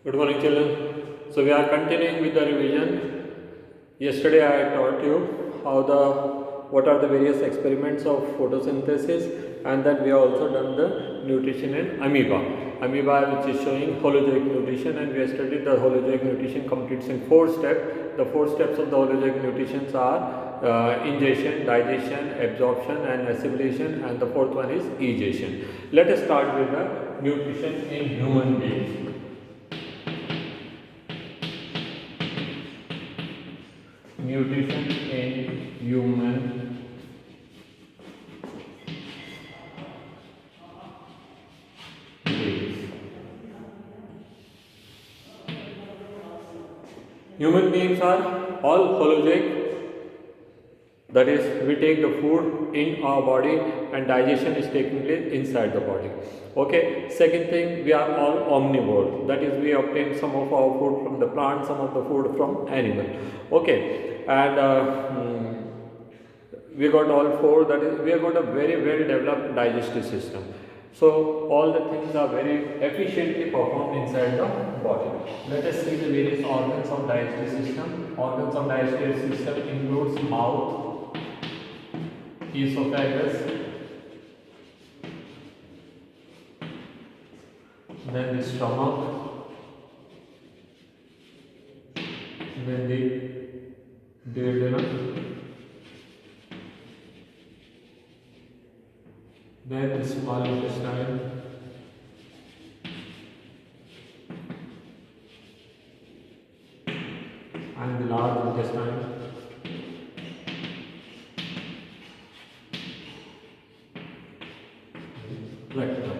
Good morning, children. So we are continuing with the revision. Yesterday I taught you what are the various experiments of photosynthesis, and then we have also done the nutrition in amoeba. Amoeba, which is showing holozoic nutrition, and we have studied the holozoic nutrition completes in 4 steps. The 4 steps of the holozoic nutrition are ingestion, digestion, absorption, and assimilation, and the fourth one is egestion. Let us start with the nutrition in human beings. Nutrition in human beings. Human beings are all holozoic, that is, we take the food in our body and digestion is taking place inside the body. Okay, second thing, we are all omnivores, that is, we obtain some of our food from the plant, some of the food from animal. Okay, and we got all four, that is, we have got a very well developed digestive system. So all the things are very efficiently performed inside the body. Let us see the various organs of digestive system. Organs of digestive system includes mouth, esophagus, then the stomach, then the duodenum, then the small intestine, and the large intestine, rectum.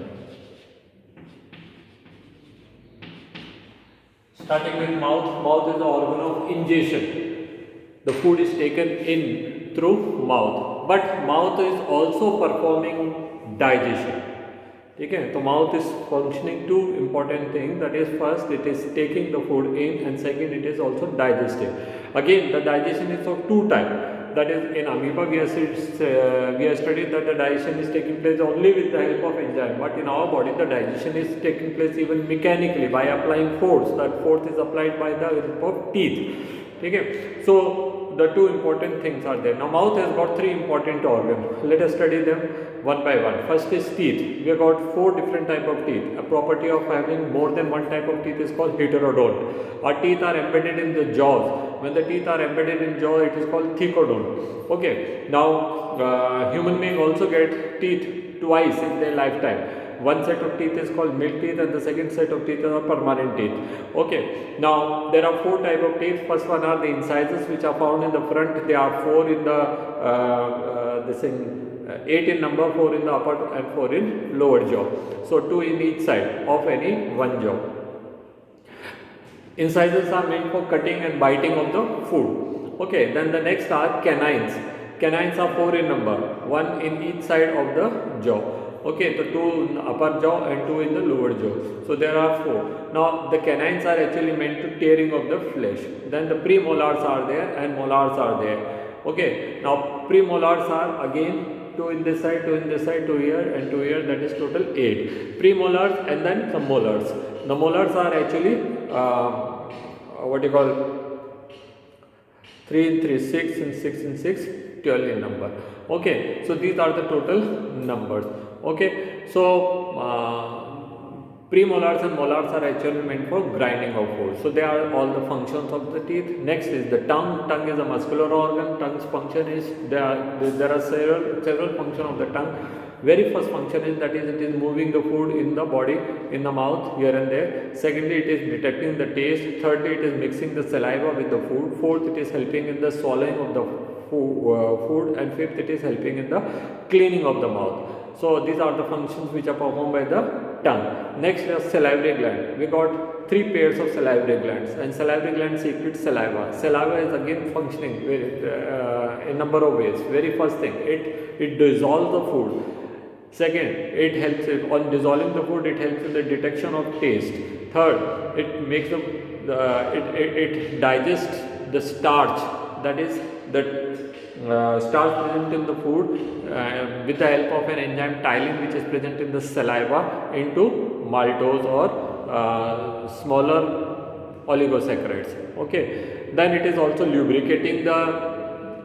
Starting with mouth, mouth is the organ of ingestion. The food is taken in through mouth, but mouth is also performing digestion. Okay, so mouth is functioning two important things, that is, first it is taking the food in, and second it is also digesting. Again, the digestion is of two types. That is, in amoeba we have studied that the digestion is taking place only with the help of enzyme, but in our body the digestion is taking place even mechanically by applying force. That force is applied by the help of teeth. Okay, so the two important things are there. Now mouth has got three important organs. Let us study them one by one. First is teeth. We have got four different type of teeth. A property of having more than one type of teeth is called heterodont. Our teeth are embedded in the jaws. When the teeth are embedded in jaw, it is called thecodont. Okay. Now human being also get teeth twice in their lifetime. One set of teeth is called milk teeth, and the second set of teeth are permanent teeth. Okay. Now there are four type of teeth. First one are the incisors, which are found in the front. There are four in the this thing. 8 in number, 4 in the upper and 4 in lower jaw. So 2 in each side of any one jaw. Incisors are meant for cutting and biting of the food. Okay, then the next are canines. Canines are 4 in number, 1 in each side of the jaw. Okay, so 2 in the upper jaw and 2 in the lower jaw. So there are 4. Now the canines are actually meant to tearing of the flesh. Then the premolars are there and molars are there. Okay, now premolars are again 2 in this side, 2 in this side, 2 here and 2 here, that is total 8. Premolars and then some molars. The molars are actually what you call 3 in 3, 6 and 6 in 6, 12 in number. Okay, so these are the total numbers. Okay, so premolars and molars are actually meant for grinding of food. So they are all the functions of the teeth. Next is the tongue. Tongue is a muscular organ. Tongue's function is there are several functions of the tongue. Very first function is that is it is moving the food in the body, in the mouth, here and there. Secondly, it is detecting the taste. Thirdly, it is mixing the saliva with the food. Fourth, it is helping in the swallowing of the food, and fifth, it is helping in the cleaning of the mouth. So these are the functions which are performed by the tongue. Next is salivary gland. We got 3 pairs of salivary glands, and salivary gland secretes saliva. Saliva is again functioning in a number of ways. Very first thing, it dissolves the food. Second, it helps on dissolving the food. It helps in the detection of taste. Third, it makes it digests the starch, that is the starch present in the food with the help of an enzyme ptyalin, which is present in the saliva, into maltose or smaller oligosaccharides. Okay, then it is also lubricating the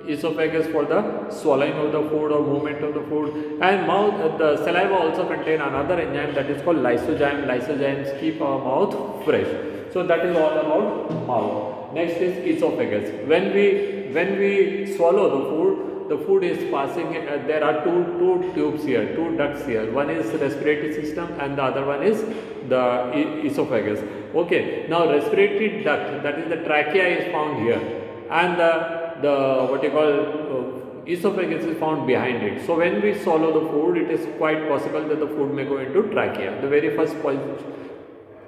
esophagus for the swallowing of the food or movement of the food. And mouth, the saliva also contain another enzyme that is called lysozyme. Lysozymes keep our mouth fresh. So that is all about mouth. Next is esophagus. When we swallow the food is passing. There are two tubes here, two ducts here. One is respiratory system and the other one is the esophagus. Okay. Now respiratory duct, that is the trachea, is found here, and the what you call esophagus is found behind it. So when we swallow the food, it is quite possible that the food may go into trachea. The very first point,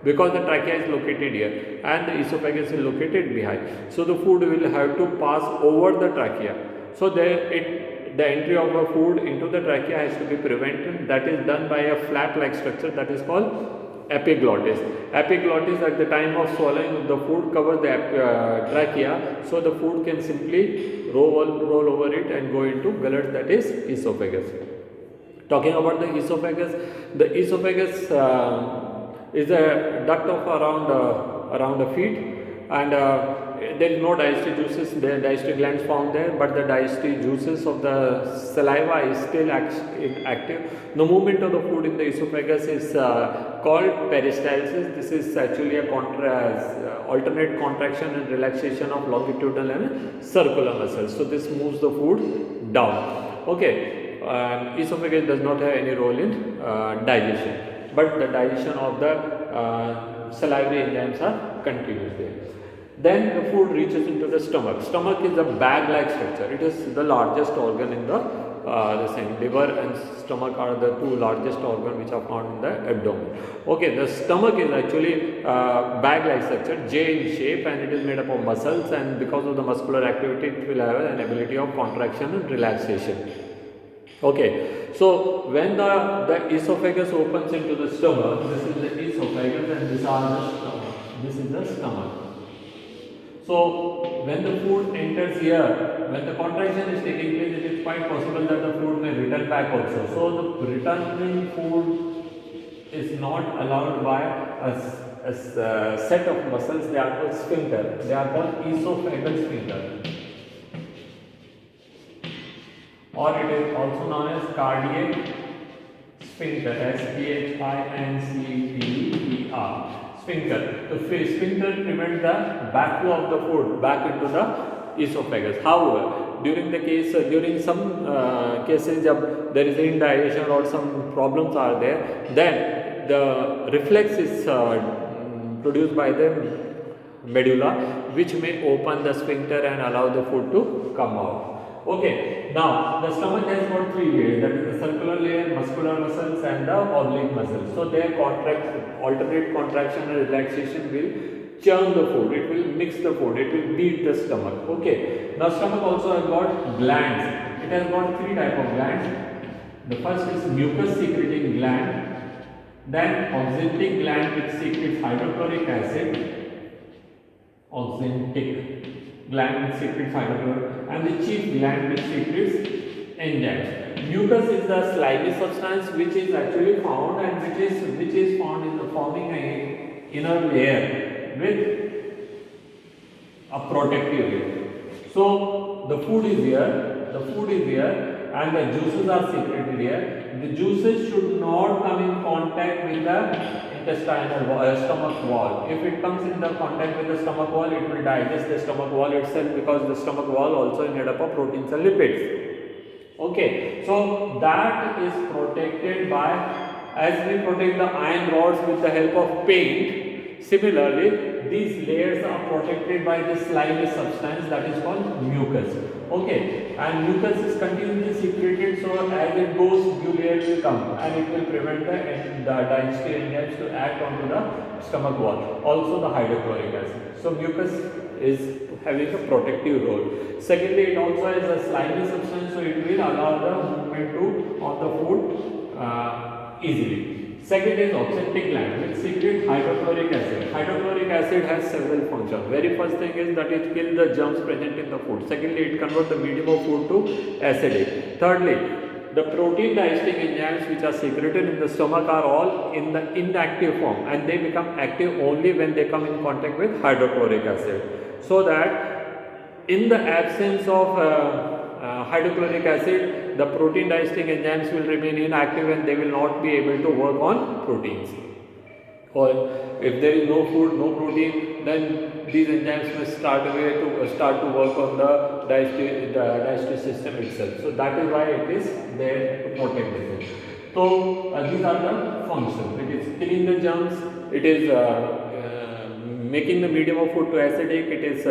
because the trachea is located here and the esophagus is located behind. So the food will have to pass over the trachea. So the entry of a food into the trachea has to be prevented. That is done by a flap-like structure that is called epiglottis. Epiglottis at the time of swallowing the food covers the trachea, so the food can simply roll over it and go into gullet, that is esophagus. Talking about the esophagus is a duct of around a feet, and there is no digestive juices, the digestive glands found there, but the digestive juices of the saliva is still active. The movement of the food in the esophagus is called peristalsis. This is actually a alternate contraction and relaxation of longitudinal and circular muscles. So this moves the food down. Okay. Esophagus does not have any role in digestion, but the digestion of the salivary enzymes are continuous there. Then the food reaches into the stomach. Stomach is a bag-like structure. It is the largest organ in the same. Liver and stomach are the two largest organs which are found in the abdomen. Okay, the stomach is actually bag-like structure, J in shape, and it is made up of muscles, and because of the muscular activity, it will have an ability of contraction and relaxation. Okay, so when the esophagus opens into the stomach, this is the esophagus and this is the stomach. This is the stomach. So when the food enters here, when the contraction is taking place, it is quite possible that the food may return back also. So the returning food is not allowed by a set of muscles. They are called sphincter. They are called esophageal sphincter, or it is also known as cardiac sphincter, sphincter. Sphincter. The sphincter prevents the backflow of the food back into the esophagus. However, during some cases, if there is indigestion or some problems are there, then the reflex is produced by the medulla, which may open the sphincter and allow the food to come out. Okay, now the stomach has got three layers, that is the circular layer, muscular muscles and the oblique muscles. So their alternate contraction and relaxation will churn the food, it will mix the food, it will beat the stomach. Okay, now stomach also has got glands. It has got three types of glands. The first is mucus secreting gland, then oxyntic gland which secretes hydrochloric acid, oxyntic gland which secretes hydrochloric, and the chief gland which secretes enzymes. Mucus is the slimy substance which is actually found and which is found in the forming a inner layer with a protective layer. So the food is here, and the juices are secreted here. The juices should not come in contact with the stomach wall. If it comes in the contact with the stomach wall, it will digest the stomach wall itself, because the stomach wall also is made up of proteins and lipids. Okay, so that is protected by, as we protect the iron rods with the help of paint, similarly these layers are protected by the slimy substance that is called mucus. Okay, and mucus is continuously secreted, so as it goes, new layers will come and it will prevent the digestive enzymes to act onto the stomach wall. Also the hydrochloric acid. So mucus is having a protective role. Secondly, it also has a slimy substance, so it will allow the movement of the food easily. Second is oxyntic gland, which secretes hydrochloric acid. Hydrochloric acid has several functions. Very first thing is that it kills the germs present in the food. Secondly, it converts the medium of food to acidic. Thirdly, the protein digesting enzymes which are secreted in the stomach are all in the inactive form, and they become active only when they come in contact with hydrochloric acid. So that in the absence of hydrochloric acid, the protein digesting enzymes will remain inactive and they will not be able to work on proteins. Or if there is no food, no protein, then these enzymes will start to work on the digestive system itself. So that is why it is there to protect the food. So these are the functions. It is killing the germs. It is making the medium of food to acidic. It is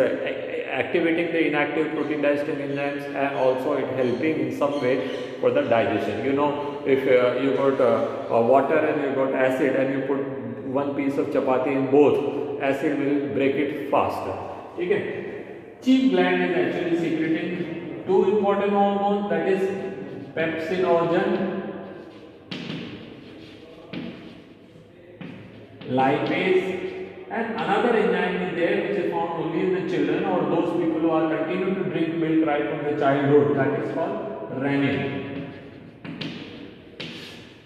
activating the inactive protein digesting enzymes, and also it helping in some way for the digestion. You know, if you got water and you got acid and you put one piece of chapati in both, acid will break it faster. Okay. Chief gland is actually secreting two important hormones, that is pepsinogen, lipase, and another enzyme is there which is found only in the children or those people who are continuing to drink milk right from the childhood, that is called renin.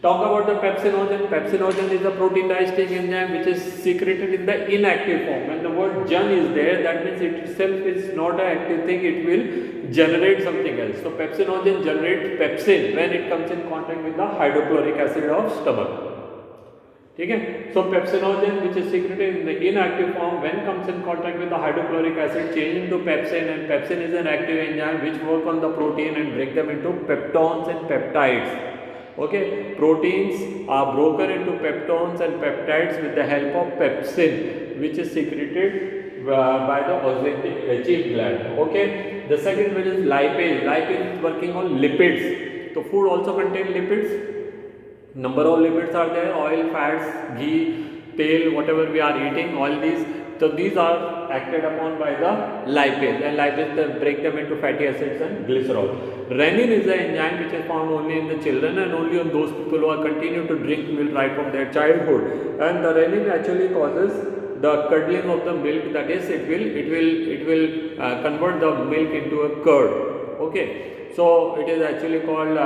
Talk about the pepsinogen. Pepsinogen is a protein digesting enzyme which is secreted in the inactive form. When the word "jan" is there, that means it itself is not an active thing, it will generate something else. So pepsinogen generates pepsin when it comes in contact with the hydrochloric acid of stomach. Okay? So pepsinogen, which is secreted in the inactive form, when comes in contact with the hydrochloric acid, changes to pepsin, and pepsin is an active enzyme which work on the protein and break them into peptones and peptides. Okay, proteins are broken into peptones and peptides with the help of pepsin, which is secreted by the chief gland. Okay, the second one is lipase. Lipase is working on lipids. So food also contains lipids. Number of lipids are there: oil, fats, ghee, tail, whatever we are eating, all these. So these are acted upon by the lipase, and lipase break them into fatty acids and glycerol. Renin is an enzyme which is found only in the children and only on those people who are continue to drink milk right from their childhood. And the renin actually causes the curdling of the milk. That is, it will convert the milk into a curd. Okay, so it is actually called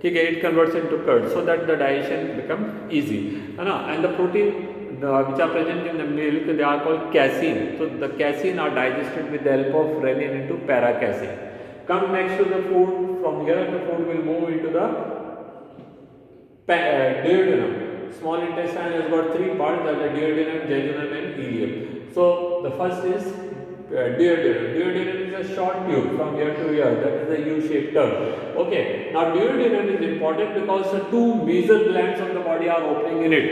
it converts into curd, so that the digestion becomes easy. And the protein which are present in the milk, they are called casein. So the casein are digested with the help of renin into paracasein. Come next to the food. From here the food will move into the duodenum. Small intestine has got three parts, that are duodenum, jejunum and ileum. So the first is duodenum. Duodenum is a short tube from here to here, that is a U-shaped term. Okay, now duodenum is important because the two major glands of the body are opening in it.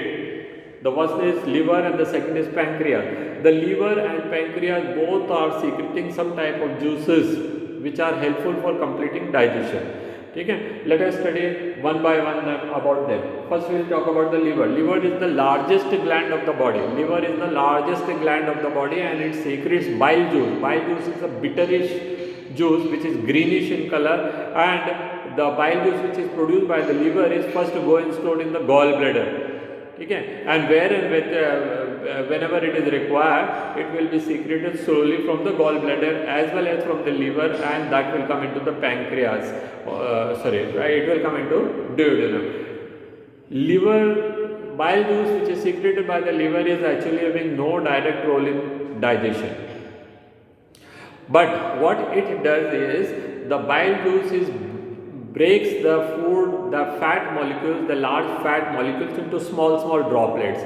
The first is liver and the second is pancreas. The liver and pancreas both are secreting some type of juices which are helpful for completing digestion. Okay, let us study one by one about them. First we will talk about the liver. Liver is the largest gland of the body. Liver is the largest gland of the body and it secretes bile juice. Bile juice is a bitterish juice which is greenish in color, and the bile juice which is produced by the liver is first go and stored in the gallbladder. Okay, and whenever it is required, it will be secreted slowly from the gallbladder as well as from the liver, and that will come into the pancreas. It will come into duodenum. Liver bile juice which is secreted by the liver is actually having no direct role in digestion. But what it does is the bile juice breaks the food, the fat molecules, the large fat molecules into small droplets.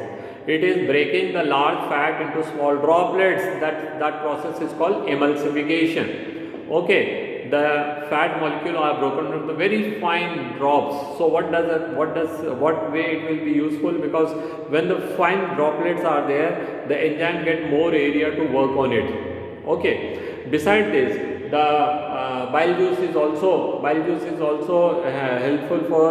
It is breaking the large fat into small droplets. That process is called emulsification. Okay, the fat molecule are broken into very fine drops. So what way it will be useful? Because when the fine droplets are there, the enzyme get more area to work on it. Okay. Besides this, the bile juice is also helpful for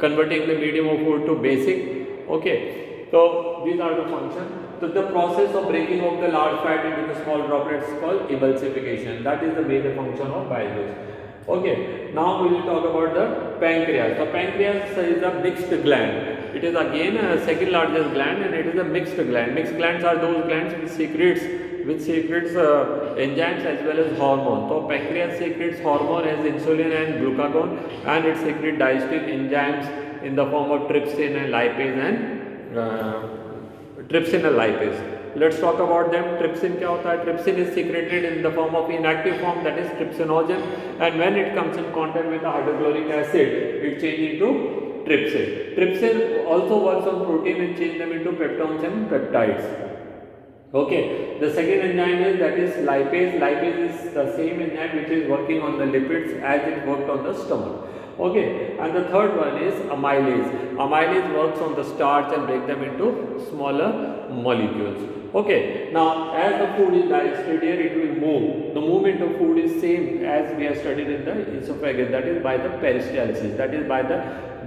converting the medium of food to basic. Okay, so these are the functions. So the process of breaking of the large fat into the small droplets is called emulsification. That is the major function of bile juice. Okay, now we will talk about the pancreas. The pancreas is a mixed gland. It is again a second largest gland and it is a mixed gland. Mixed glands are those glands which secretes which secretes enzymes as well as hormone. So pancreas secretes hormone as insulin and glucagon, and it secretes digestive enzymes in the form of trypsin and lipase Let's talk about them. Trypsin क्या होता है? Trypsin is secreted in the form of inactive form, that is trypsinogen, and when it comes in contact with the hydrochloric acid, it changes into trypsin. Trypsin also works on protein and change them into peptones and peptides. Okay, the second enzyme is that is lipase. Lipase is the same enzyme which is working on the lipids as it worked on the stomach. Okay, and the third one is amylase. Amylase works on the starch and break them into smaller molecules. Okay, now as the food is digested here, it will move. The movement of food is same as we have studied in the esophagus, that is by the peristalsis, that is by the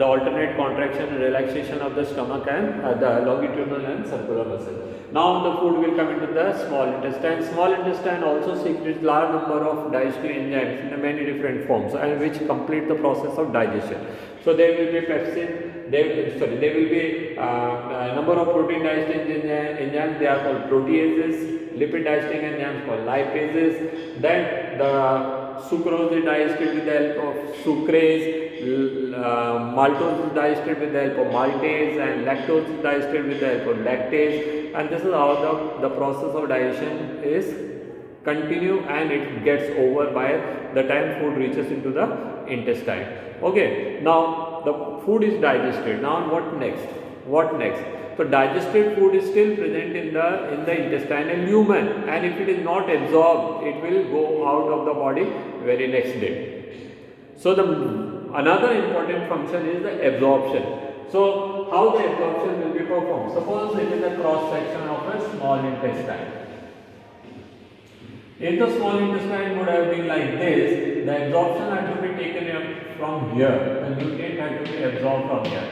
alternate contraction and relaxation of the stomach and the longitudinal and circular muscle. Now the food will come into the small intestine. Small intestine also secretes large number of digestive enzymes in many different forms and which complete the process of digestion. So there will be pepsin, there will be a number of protein digesting enzymes, they are called proteases, lipid digesting enzymes called lipases, then the sucrose is digested with the help of sucrase, maltose is digested with the help of maltase, and lactose is digested with the help of lactase, and this is how the process of digestion is continue and it gets over by the time food reaches into the intestine. Okay, now the food is digested. Now what next? What next? So digested food is still present in the intestinal lumen, and if it is not absorbed, it will go out of the body very next day. So another important function is the absorption. So how the absorption will be performed? Suppose it is a cross section of a small intestine. If the small intestine would have been like this, the absorption had to be taken from here, the nutrient had to be absorbed from here.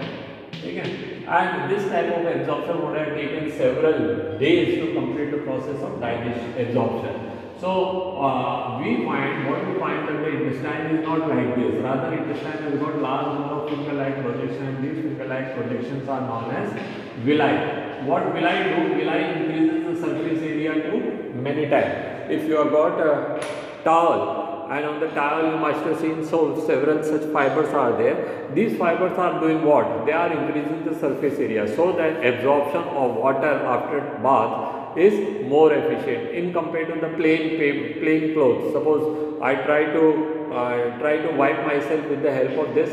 Okay? And this type of absorption would have taken several days to complete the process of absorption. So what we find that the intestine is not like this. Rather, intestine has got large number of finger-like projections. These finger-like projections are known as villi. What villi do? Villi increases the surface area to many times. If you have got a towel, and on the towel you must have seen several such fibers are there. These fibers are doing what? They are increasing the surface area, so that absorption of water after bath is more efficient in compared to the plain clothes. Suppose I try to wipe myself with the help of this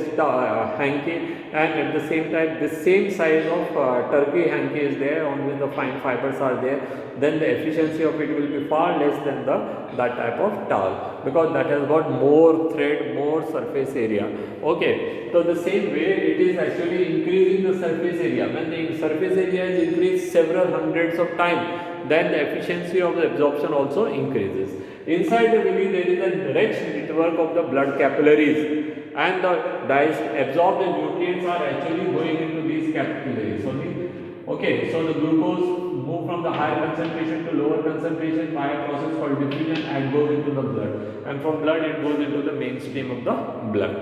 hanky, and at the same time the same size of turkey hanky is there, on which the fine fibers are there, then the efficiency of it will be far less than that type of towel, because that has got more thread, more surface area. Okay, so the same way it is actually increasing the surface area. When the surface area is increased several hundreds of times, then the efficiency of the absorption also increases. Inside the villi there is a rich network of the blood capillaries, and the absorbed nutrients are actually going into these capillaries only. Okay, so the glucose move from the higher concentration to lower concentration by a process called diffusion and goes into the blood, and from blood it goes into the mainstream of the blood.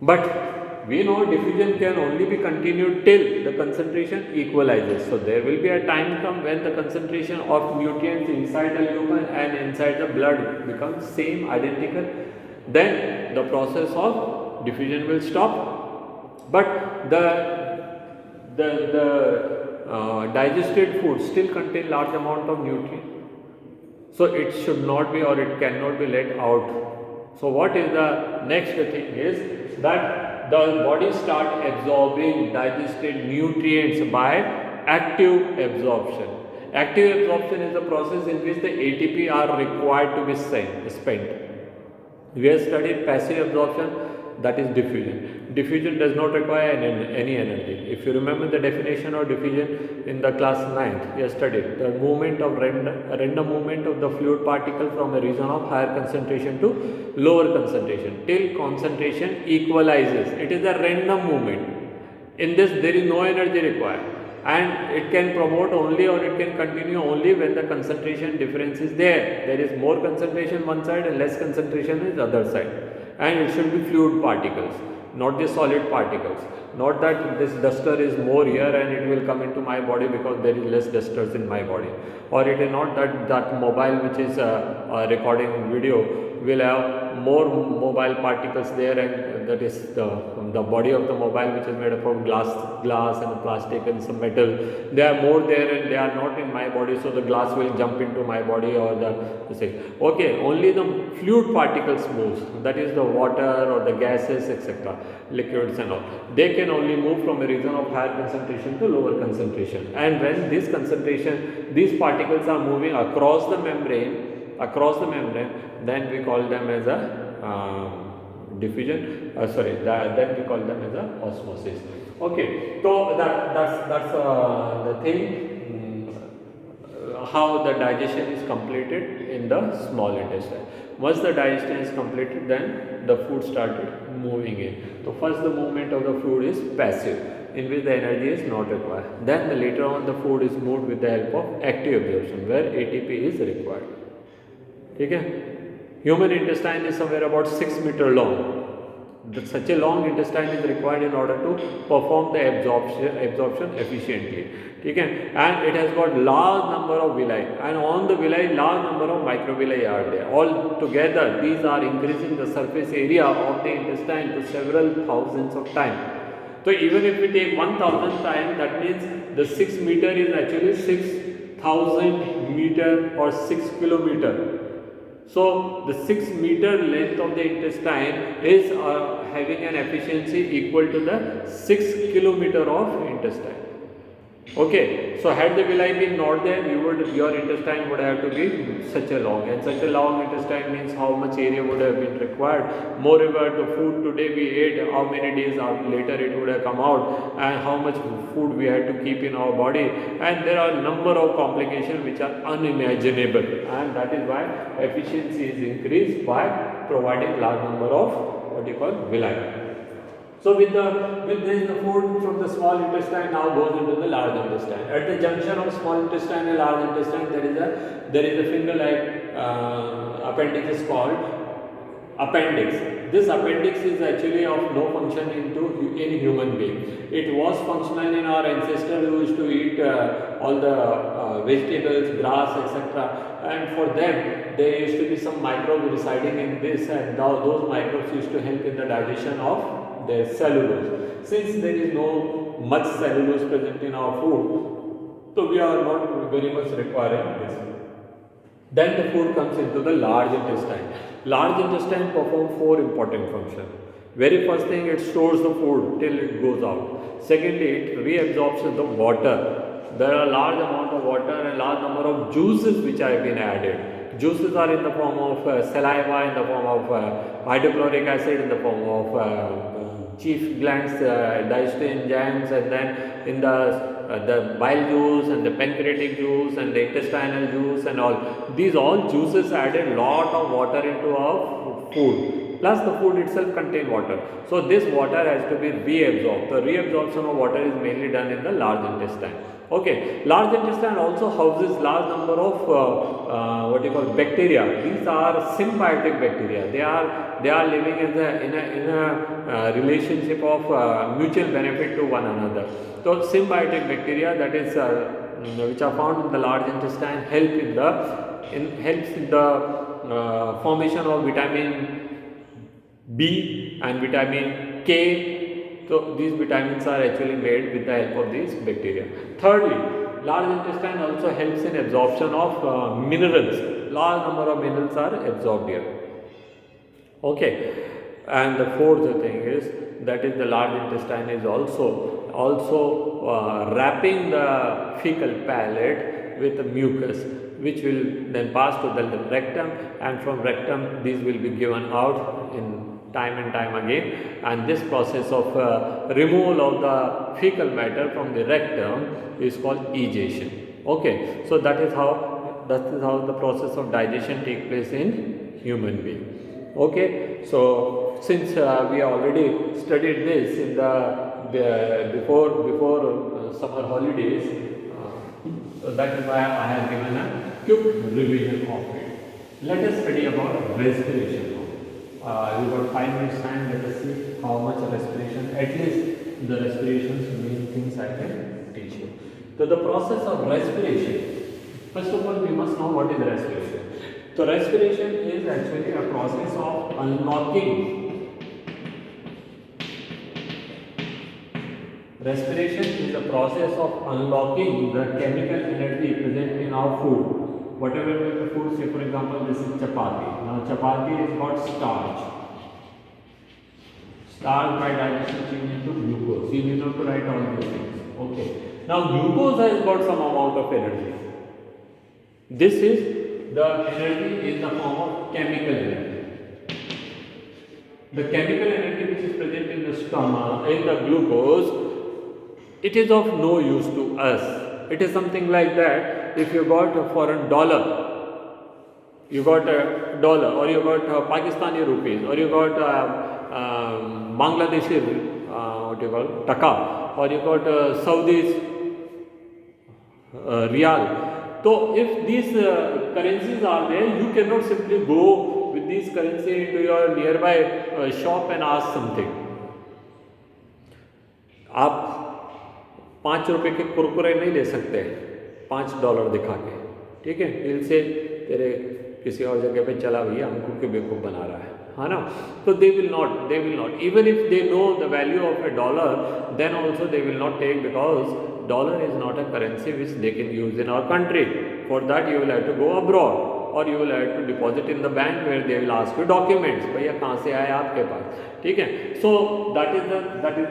But we know diffusion can only be continued till the concentration equalizes. So there will be a time come when the concentration of nutrients inside the lumen and inside the blood becomes same, identical. Then the process of diffusion will stop. But the digested food still contain large amount of nutrients. So it should not be, or it cannot be let out. So what is the next thing is that the body start absorbing digested nutrients by active absorption. Active absorption is the process in which the ATP are required to be spent. We have studied passive absorption, that is diffusion. Diffusion does not require any energy. If you remember the definition of diffusion in the class 9th, we have studied the movement of random movement of the fluid particle from a region of higher concentration to lower concentration till concentration equalizes. It is a random movement. In this there is no energy required, and it can promote only, or it can continue only when the concentration difference is there. There is more concentration one side and less concentration is other side, and it should be fluid particles. not the solid particles. Not that this duster is more here and it will come into my body because there is less dusters in my body, or it is not that that mobile which is recording video will have more mobile particles there, and that is the body of the mobile which is made up of glass and plastic and some metal. They are more there and they are not in my body, so the glass will jump into my body, or the say, okay, only the fluid particles moves, that is the water or the gases, etc., liquids and all. They can only move from a region of higher concentration to lower concentration, and when this concentration, these particles are moving across the membrane, then we call them as a diffusion, then we call them as a osmosis. Okay, so that's the thing, how the digestion is completed in the small intestine. Once the digestion is completed, then the food started moving in. So first the movement of the food is passive, in which the energy is not required. Then later on the food is moved with the help of active absorption, where ATP is required. Okay? Human intestine is somewhere about 6 meters long. Such a long intestine is required in order to perform the absorption efficiently. Okay? And it has got large number of villi, and on the villi large number of microvilli are there. All together these are increasing the surface area of the intestine to several thousands of times. So even if we take 1000 times, that means the 6 meter is actually 6000 meter or 6 kilometer. So the 6 meter length of the intestine is having an efficiency equal to the 6 kilometer of intestine. Okay, so had the villi been not there, your intestine would have to be such a long, and such a long intestine means how much area would have been required. Moreover, the food today we ate, how many days later it would have come out, and how much food we had to keep in our body, and there are a number of complications which are unimaginable, and that is why efficiency is increased by providing large number of what you call villi. So with this, the food from the small intestine now goes into the large intestine. At the junction of small intestine and large intestine, there is a finger-like appendix is called appendix. This appendix is actually of no function in human being. It was functional in our ancestors who used to eat all the vegetables, grass, etc. And for them, there used to be some microbes residing in this, and now those microbes used to help in the digestion of their cellulose. Since there is no much cellulose present in our food, so we are not very much requiring this. Then the food comes into the large intestine. Large intestine performs 4 important functions. Very first thing, it stores the food till it goes out. Secondly, it reabsorbs the water. There are a large amount of water and large number of juices which have been added. Juices are in the form of saliva, in the form of hydrochloric acid, in the form of chief glands, digestive enzymes, and then in the bile juice and the pancreatic juice and the intestinal juice and all. These all juices added lot of water into our food. Plus the food itself contains water. So this water has to be reabsorbed. The reabsorption of water is mainly done in the large intestine. Okay, large intestine also houses large number of what you call bacteria. These are symbiotic bacteria. They are living in a relationship of mutual benefit to one another. So symbiotic bacteria, that is which are found in the large intestine, helps in the formation of vitamin B and vitamin K. So these vitamins are actually made with the help of these bacteria. Thirdly, large intestine also helps in absorption of minerals. Large number of minerals are absorbed here. Okay, and the fourth thing is, that is the large intestine is also wrapping the fecal palate with mucus, which will then pass to the rectum, and from rectum these will be given out in time and time again, and this process of removal of the fecal matter from the rectum is called egestion. Okay, so that is how the process of digestion takes place in human being. Okay, so since we already studied this in the before summer holidays, so that is why I have given a quick revision of it. Let us study about respiration. You got 5 minutes time. Let us see how much respiration. At least the respirations main things I can teach you. So the process of respiration. First of all, we must know what is respiration. So respiration is actually a process of unlocking. Respiration is a process of unlocking the chemical energy present in our food. Whatever the food, say for example, this is chapati. Now chapati is got starch. Starch by digestion change into glucose. You need not to write all these things. Okay. Now glucose has got some amount of energy. This is the energy in the form of chemical energy. The chemical energy which is present in the stomach, in the glucose, it is of no use to us. It is something like that. If you got a foreign dollar, you got a dollar, or you got Pakistani rupees, or you got Bangladeshi what you call taka, or you got Saudi's riyal. So if these currencies are there, you cannot simply go with these currency into your nearby shop and ask something. आप 5 रुपए के कुरकुरे नहीं ले सकते $5 दिखा के, ठीक है, दिल से तेरे किसी और जगह पे चला भैया हमको के बेवकूफ़ बना रहा है ना. तो they will not even if they know the value of a dollar, then also they will not take, because dollar is not a currency which they can use in our country. For that you will have to go abroad, और you will have to deposit in the bank where they will ask you documents. भैया कहाँ से आए आपके पास, ठीक है. So that is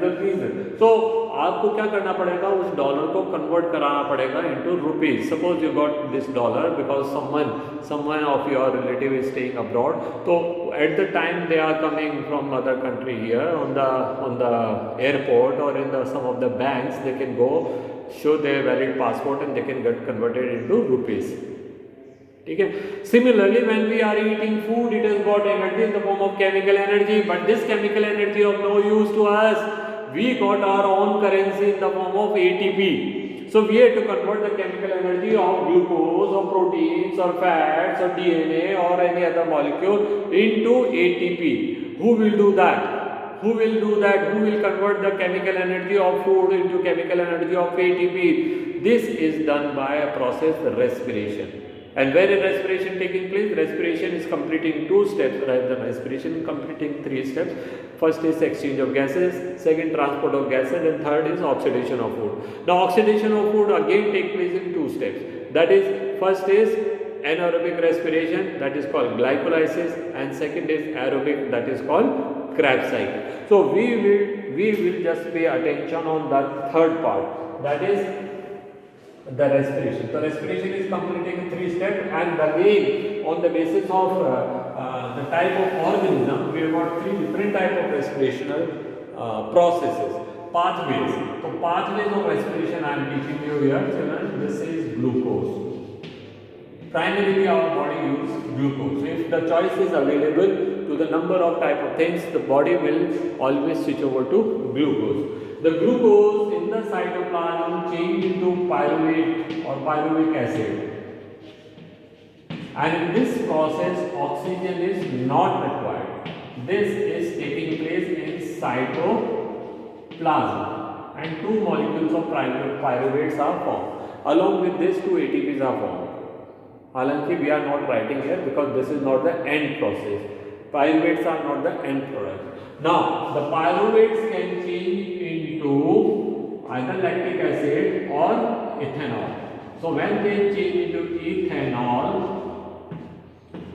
the reason. So आपको क्या करना पड़ेगा, उस डॉलर को कन्वर्ट कराना पड़ेगा into rupees. Suppose you got this dollar because someone of your relative is staying abroad. So at the time they are coming from other country here on the airport or in some of the banks, they can go show their valid passport and they can get converted into rupees. Okay. Similarly, when we are eating food, it has got energy in the form of chemical energy, but this chemical energy of no use to us. We got our own currency in the form of ATP. So we have to convert the chemical energy of glucose or proteins or fats or DNA or any other molecule into ATP. Who will do that? Who will convert the chemical energy of food into chemical energy of ATP? This is done by a process, respiration. And where is respiration taking place? Respiration is completing 2 steps rather than respiration completing 3 steps. First is exchange of gases, second transport of gases, and third is oxidation of food. Now oxidation of food again take place in 2 steps. That is, first is anaerobic respiration, that is called glycolysis, and second is aerobic, that is called Krebs cycle. So we will just pay attention on that third part, that is the respiration. The respiration is completing in 3 steps, and again on the basis of the type of organism, we have got 3 different type of respirational processes, pathways. So pathways of respiration I am teaching you here, children. This is glucose. Primarily our body uses glucose. So if the choice is available to the number of type of things, the body will always switch over to glucose. The glucose in the cytoplasm change into pyruvate or pyruvic acid, and in this process oxygen is not required. This is taking place in cytoplasm, and 2 molecules of pyruvates are formed. Along with this, 2 ATPs are formed. Halanki we are not writing here because this is not the end process. Pyruvates are not the end product. Now the pyruvates can change into either lactic acid or ethanol. So when they change into ethanol,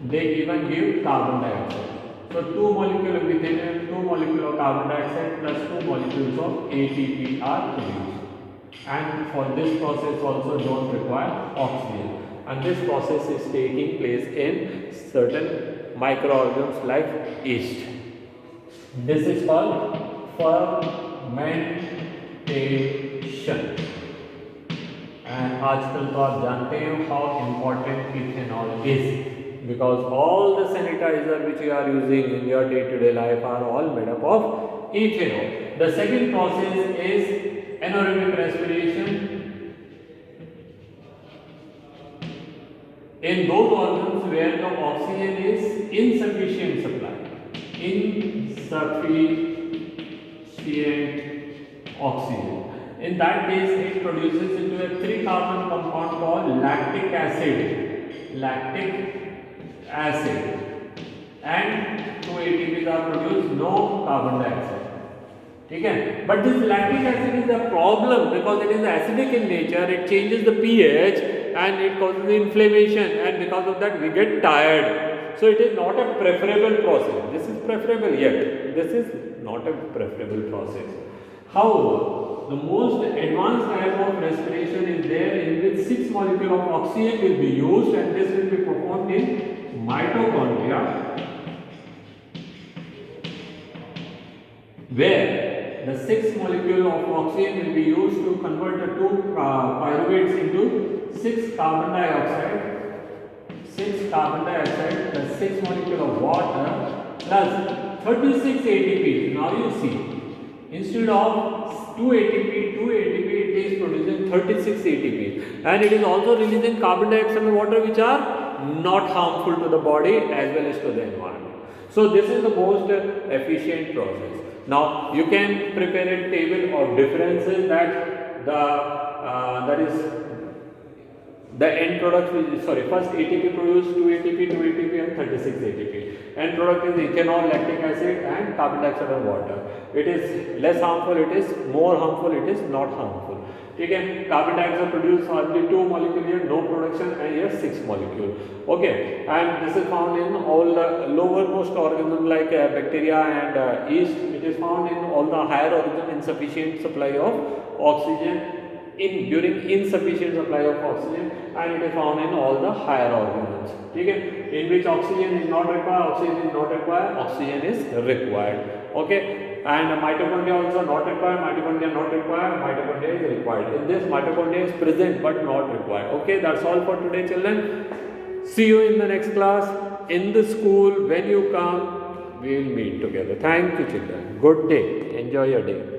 they even give carbon dioxide. So 2 molecules of methane and 2 molecules of carbon dioxide plus 2 molecules of ATP are produced. And for this process also don't require oxygen. And this process is taking place in certain microorganisms like yeast. This is called fermentation. And आजकल तो आप जानते हैं how important ethanol is, because all the sanitizer which you are using in your day-to-day life are all made up of ethanol. The second process is anaerobic respiration. In those organs where the oxygen is insufficient supply. insufficient oxygen. In that case, it produces into a 3-carbon compound called lactic acid. Lactic acid. And 2 ATPs are produced, no carbon dioxide. Okay? But this lactic acid is a problem because it is acidic in nature, it changes the pH and it causes inflammation, and because of that we get tired. So it is not a preferable process. This is preferable, yet this is not a preferable process. However, the most advanced type of respiration is there in which 6 molecules of oxygen will be used, and this will be performed in mitochondria, where the 6 molecule of oxygen will be used to convert the 2 pyruvates into 6 carbon dioxide, 6 carbon dioxide plus 6 molecule of water plus 36 ATP. Now you see, instead of 2 ATP, it is producing 36 ATP, and it is also releasing carbon dioxide and water, which are not harmful to the body as well as to the environment. So this is the most efficient process. Now you can prepare a table of differences that is the end product is, first ATP produced 2 ATP, 2 ATP and 36 ATP. End product is ethanol, lactic acid and carbon dioxide and water. It is less harmful, it is more harmful, it is not harmful. Okay, carbon dioxide produces only 2 molecules here, no production, and here 6 molecules. Okay, and this is found in all the lowermost organisms like bacteria and yeast. It is found in all the higher organisms, insufficient supply of oxygen during insufficient supply of oxygen, and it is found in all the higher organisms. Okay, in which oxygen is not required, oxygen is required. Okay, and mitochondria also not required, mitochondria is required. In this, mitochondria is present but not required. Okay, that's all for today, children. See you in the next class. In the school, when you come, we will meet together. Thank you, children. Good day. Enjoy your day.